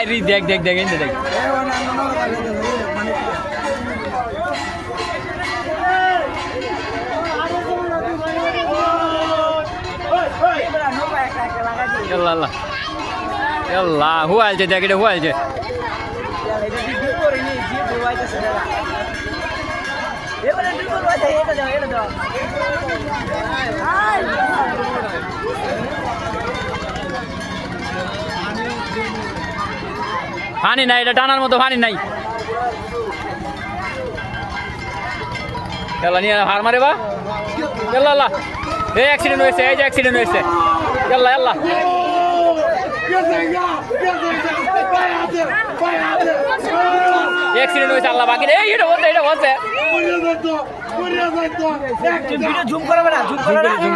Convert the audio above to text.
রি দেখ দেখ দেখ এই দেখ আল্লাহ আল্লাহ আল্লাহ হুয়ালছে দেখ এটা হুয়ালছে পানি নাই এটা টানার মতো পানি নাই চলো নিয়ে হার মারে বা চলো আল্লাহ এই অ্যাক্সিডেন্ট হয়েছে এই যে অ্যাক্সিডেন্ট হয়েছে আল্লাহ আল্লাহ অ্যাক্সিডেন্ট হয়েছে আল্লাহ বাকি এই এটা বলছে জুম করবে না জুম করবে না জুম